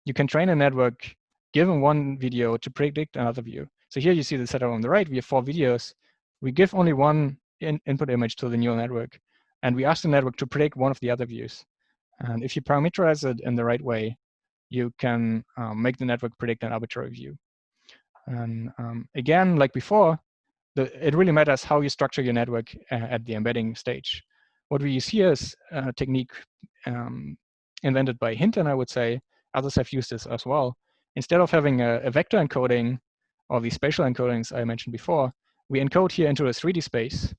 you can train a network given one video to predict another view. So here you see the setup on the right. We have 4 videos. We give only one input image to the neural network, and we ask the network to predict one of the other views. And if you parameterize it in the right way, you can make the network predict an arbitrary view. And again, like before, it really matters how you structure your network at the embedding stage. What we use here is a technique invented by Hinton, I would say. Others have used this as well. Instead of having a vector encoding or the spatial encodings I mentioned before, we encode here into a 3D space.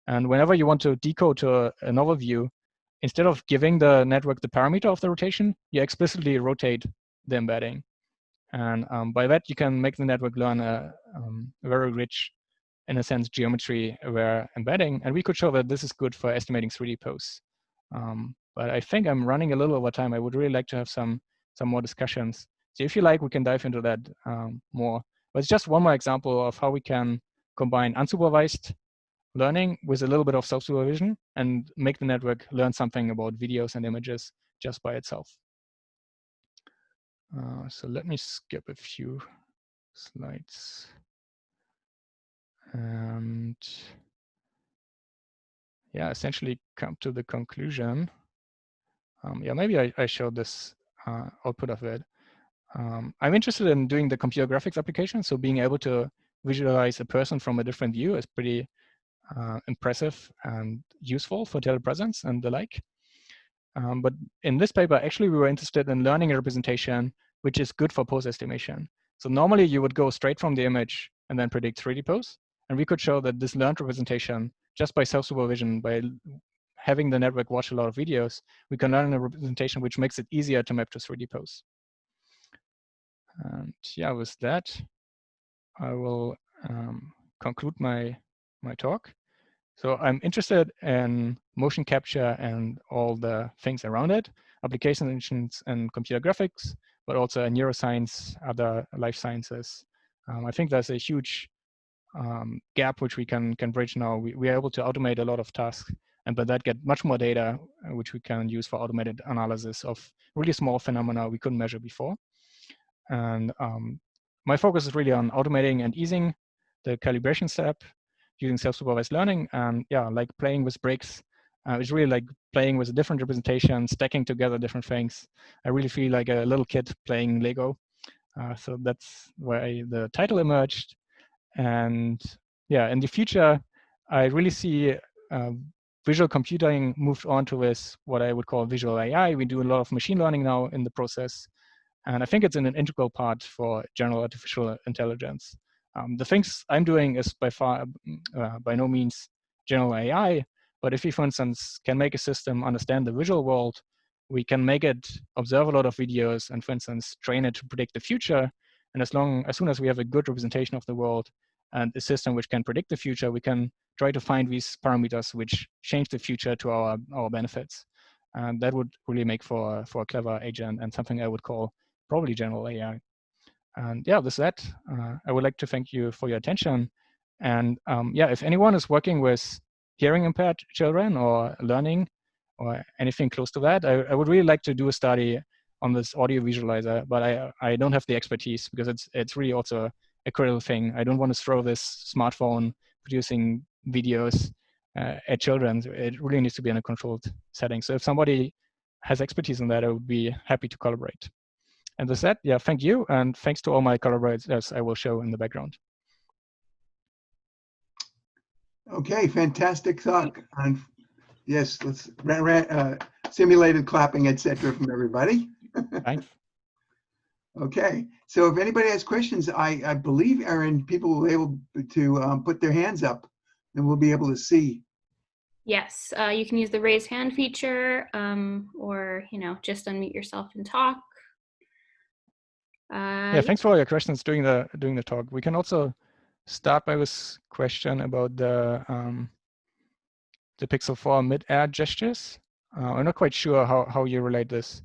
And whenever you want to decode to a novel view, instead of giving the network the parameter of the rotation, you explicitly rotate the embedding. And by that, you can make the network learn a very rich, in a sense, geometry-aware embedding. And we could show that this is good for estimating 3D pose. But I think I'm running a little over time. I would really like to have some more discussions. So if you like, we can dive into that more. But it's just one more example of how we can combine unsupervised learning with a little bit of self-supervision and make the network learn something about videos and images just by itself. So let me skip a few slides. And yeah, essentially come to the conclusion. Yeah, maybe I showed this output of it. I'm interested in doing the computer graphics application. So being able to visualize a person from a different view is pretty impressive and useful for telepresence and the like. But in this paper, actually, we were interested in learning a representation which is good for pose estimation. So normally you would go straight from the image and then predict 3D pose. And we could show that this learned representation, just by self-supervision, by having the network watch a lot of videos, we can learn a representation which makes it easier to map to 3D pose. And yeah, with that, I will conclude my talk. So I'm interested in motion capture and all the things around it, applications and computer graphics, but also in neuroscience, other life sciences. I think there's a huge gap which we can bridge now. We are able to automate a lot of tasks, and by that get much more data, which we can use for automated analysis of really small phenomena we couldn't measure before. And my focus is really on automating and easing the calibration step using self-supervised learning. And yeah, like playing with bricks. It's really like playing with a different representation, stacking together different things. I really feel like a little kid playing Lego. So that's why the title emerged. And yeah, in the future, I really see visual computing moved on to this, what I would call visual AI. We do a lot of machine learning now in the process. And I think it's an integral part for general artificial intelligence. The things I'm doing is by no means general AI, but if we, for instance, can make a system understand the visual world, we can make it observe a lot of videos and, for instance, train it to predict the future. And as soon as we have a good representation of the world and a system which can predict the future, we can try to find these parameters which change the future to our benefits. And that would really make for a clever agent and something I would call probably general AI. And yeah, with that, I would like to thank you for your attention. And yeah, if anyone is working with hearing impaired children or learning or anything close to that, I would really like to do a study on this audio visualizer, but I don't have the expertise because it's really also a critical thing. I don't want to throw this smartphone producing videos at children. It really needs to be in a controlled setting. So if somebody has expertise in that, I would be happy to collaborate. And with that, yeah, thank you. And thanks to all my collaborators I will show in the background. Okay, fantastic talk. And yes, let's simulated clapping, etc. from everybody. Thanks. Okay, so if anybody has questions, I believe, Erin, people will be able to put their hands up and we'll be able to see. Yes, you can use the raise hand feature or, just unmute yourself and talk. Yeah, thanks for all your questions during the talk. We can also start by this question about the Pixel 4 mid-air gestures. I'm not quite sure how you relate this.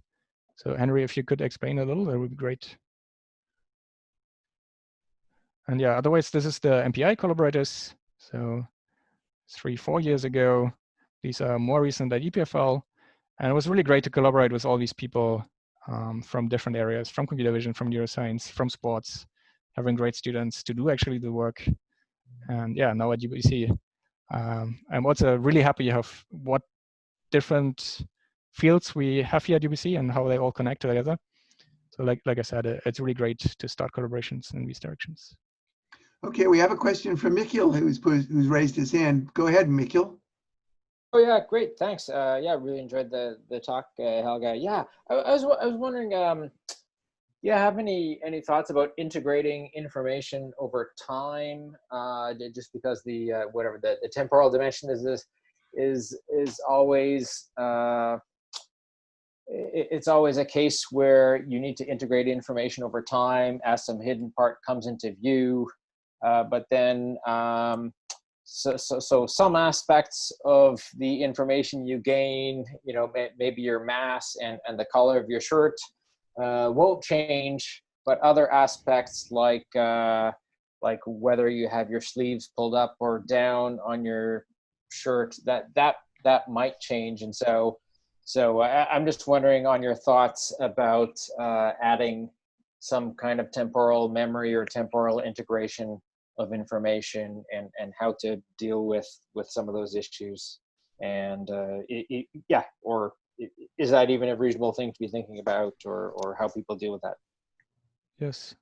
So Henry, if you could explain a little, that would be great. And yeah, otherwise, this is the MPI collaborators. So 3-4 years ago, these are more recent at EPFL. And it was really great to collaborate with all these people from different areas, from computer vision, from neuroscience, from sports, having great students to do actually the work. And yeah, now at UBC, I'm also really happy you have what different fields we have here at UBC and how they all connect together. So like I said, it's really great to start collaborations in these directions. Okay, we have a question from Mikhail who's raised his hand. Go ahead, Mikhail. Oh yeah, great, thanks. Yeah, really enjoyed the talk, Helge. Yeah, I was wondering, yeah, have any thoughts about integrating information over time? Just because the whatever the temporal dimension is always it's always a case where you need to integrate information over time as some hidden part comes into view, but then so some aspects of the information you gain, maybe your mass and the color of your shirt won't change, but other aspects like whether you have your sleeves pulled up or down on your shirt, that might change. And so I'm just wondering on your thoughts about adding some kind of temporal memory or temporal integration of information and how to deal with some of those issues. And yeah, or is that even a reasonable thing to be thinking about, or how people deal with that? Yes.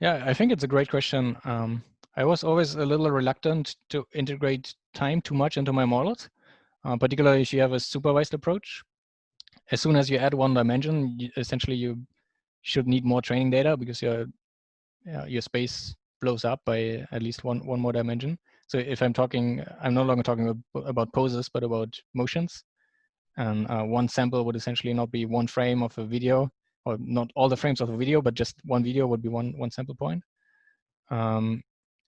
Yeah, I think it's a great question. I was always a little reluctant to integrate time too much into my models, particularly if you have a supervised approach. As soon as you add one dimension, essentially you should need more training data because your space blows up by at least one more dimension. So if I'm no longer talking about poses, but about motions. And one sample would essentially not be one frame of a video, or not all the frames of a video, but just one video would be one sample point. And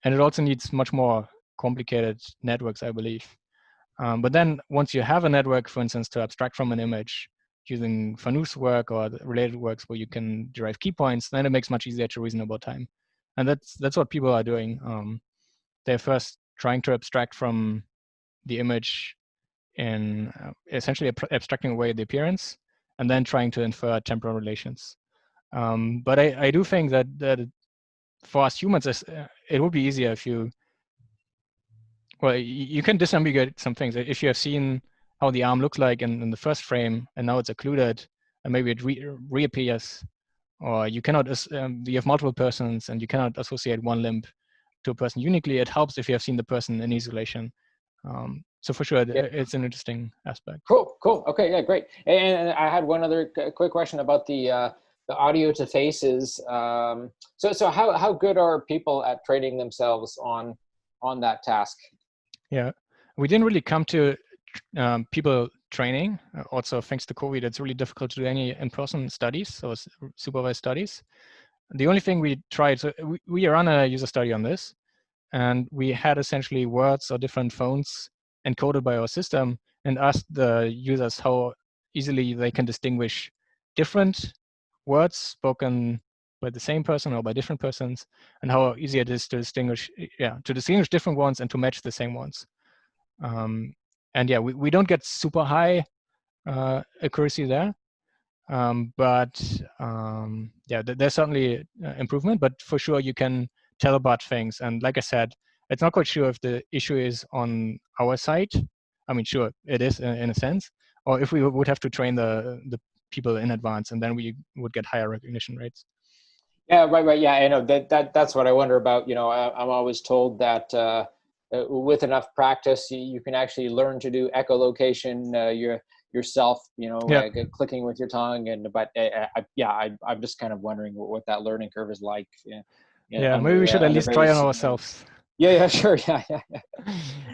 it also needs much more complicated networks, I believe. But then once you have a network, for instance, to abstract from an image using Fanu's work or the related works where you can derive key points, then it makes much easier to reason about time. And that's what people are doing. They're first trying to abstract from the image in essentially abstracting away the appearance and then trying to infer temporal relations. But I do think that for us humans, it would be easier if you can disambiguate some things. If you have seen how the arm looks like in the first frame and now it's occluded and maybe it reappears, or you cannot, you have multiple persons and you cannot associate one limb to a person uniquely, it helps if you have seen the person in isolation. So for sure, yeah, it's an interesting aspect. Cool. Okay, yeah, great. And I had one other quick question about the audio to faces. So how good are people at training themselves on that task? Yeah, we didn't really come to people training. Also, thanks to COVID, it's really difficult to do any in-person studies, so supervised studies. The only thing we tried, so we run a user study on this, and we had essentially words or different phones encoded by our system and asked the users how easily they can distinguish different words spoken by the same person or by different persons, and how easy it is to distinguish, different ones and to match the same ones. And yeah, we don't get super high accuracy there, but yeah, there's certainly improvement, but for sure you can tell about things. And like I said, it's not quite sure if the issue is on our side. I mean, sure, it is in a sense, or if we would have to train the people in advance, and then we would get higher recognition rates. Yeah, right. Yeah, I know that's what I wonder about. You know, I'm always told that with enough practice, you can actually learn to do echolocation yourself. You know, yeah. Clicking with your tongue, I'm just kind of wondering what that learning curve is like. Yeah, maybe we should at least try on ourselves. Yeah, sure. Yeah.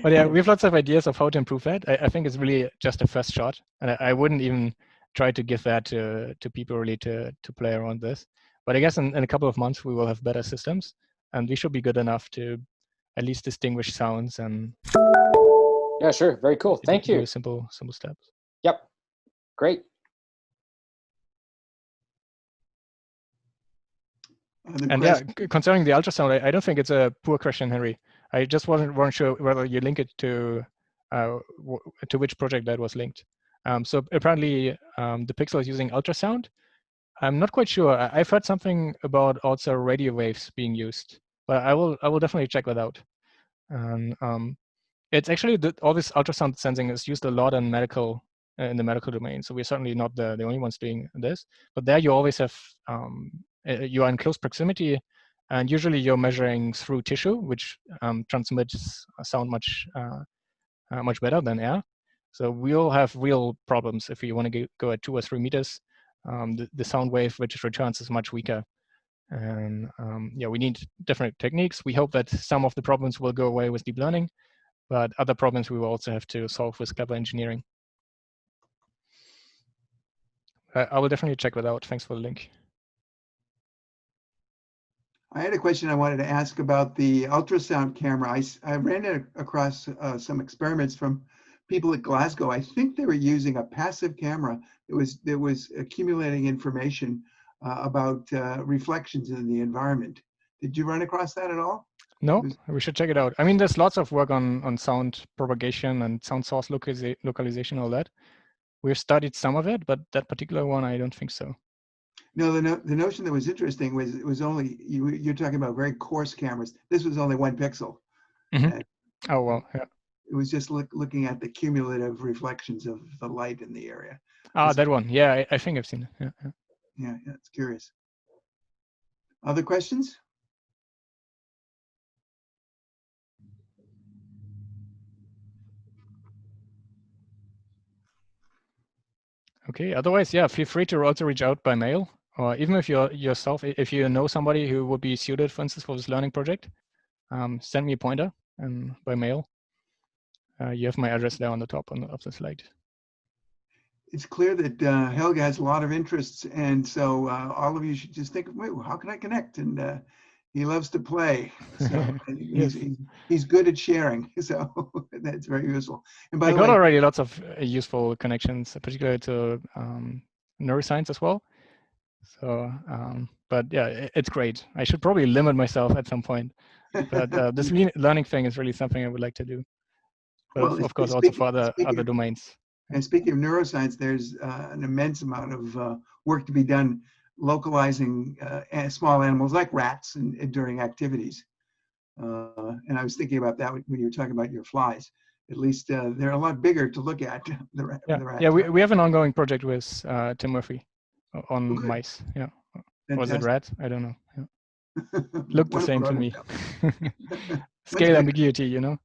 But yeah, we have lots of ideas of how to improve that. I think it's really just a first shot, and I wouldn't even try to give that to people really to play around this. But I guess in a couple of months we will have better systems, and we should be good enough to at least distinguish sounds and. Yeah, sure. Very cool. Thank you. Simple steps. Yep. Great. And yeah, concerning the ultrasound, I don't think it's a poor question, Henry. I just wasn't sure whether you link it to which project that was linked. So apparently the Pixel is using ultrasound. I'm not quite sure. I've heard something about also radio waves being used, but I will definitely check that out. And it's actually all this ultrasound sensing is used a lot in the medical domain. So we're certainly not the only ones doing this. But there you always have you are in close proximity, and usually you're measuring through tissue, which transmits sound much better than air. So we'll have real problems if you want to go at 2 or 3 meters. The sound wave which returns is much weaker. And yeah, we need different techniques. We hope that some of the problems will go away with deep learning, but other problems we will also have to solve with clever engineering. I will definitely check that out. Thanks for the link. I had a question I wanted to ask about the ultrasound camera. I ran across some experiments from people at Glasgow. I think they were using a passive camera that was accumulating information about reflections in the environment. Did you run across that at all? No, we should check it out. I mean, there's lots of work on sound propagation and sound source localization, all that. We've studied some of it, but that particular one, I don't think so. No, the notion that was interesting was it was only, you're talking about very coarse cameras. This was only 1 pixel. Mm-hmm. Oh, well, yeah. It was just looking at the cumulative reflections of the light in the area. Ah, that one. Yeah, I think I've seen it. Yeah, it's curious. Other questions? Okay, otherwise, yeah, feel free to also reach out by mail, or even if you're yourself, if you know somebody who would be suited, for instance, for this learning project, send me a pointer by mail. You have my address there on the top of the slide. It's clear that Helge has a lot of interests, and so all of you should just think, wait, how can I connect? And he loves to play, so he's good at sharing, so that's very useful. And by the way, I got already lots of useful connections, particularly to neuroscience as well. So, but yeah, it's great. I should probably limit myself at some point, but this learning thing is really something I would like to do. But well, of course, also for other domains. And speaking of neuroscience, there's an immense amount of work to be done localizing small animals like rats during activities. And I was thinking about that when you were talking about your flies. At least they're a lot bigger to look at. The rats. Yeah, we have an ongoing project with Tim Murphy on mice. Yeah. Fantastic. Was it rats? I don't know. Yeah. Looked the same to me. Scale ambiguity, you know.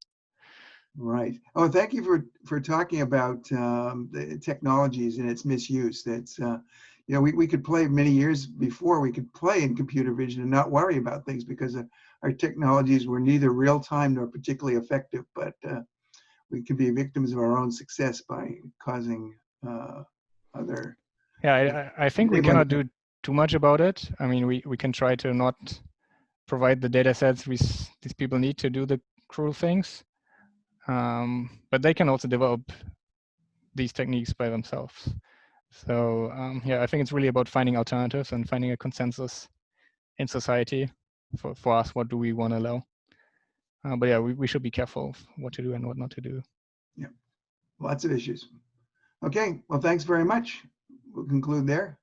Right. Oh, thank you for talking about the technologies and its misuse. That's you know, we could play many years before we could play in computer vision and not worry about things because our technologies were neither real time nor particularly effective. But we can be victims of our own success by causing other. Yeah, I think we cannot do too much about it. I mean, we can try to not provide the data sets these people need to do the cruel things. But they can also develop these techniques by themselves. So yeah, I think it's really about finding alternatives and finding a consensus in society for us. What do we want to allow? But yeah, we should be careful of what to do and what not to do. Yeah, lots of issues. Okay, well, thanks very much. We'll conclude there.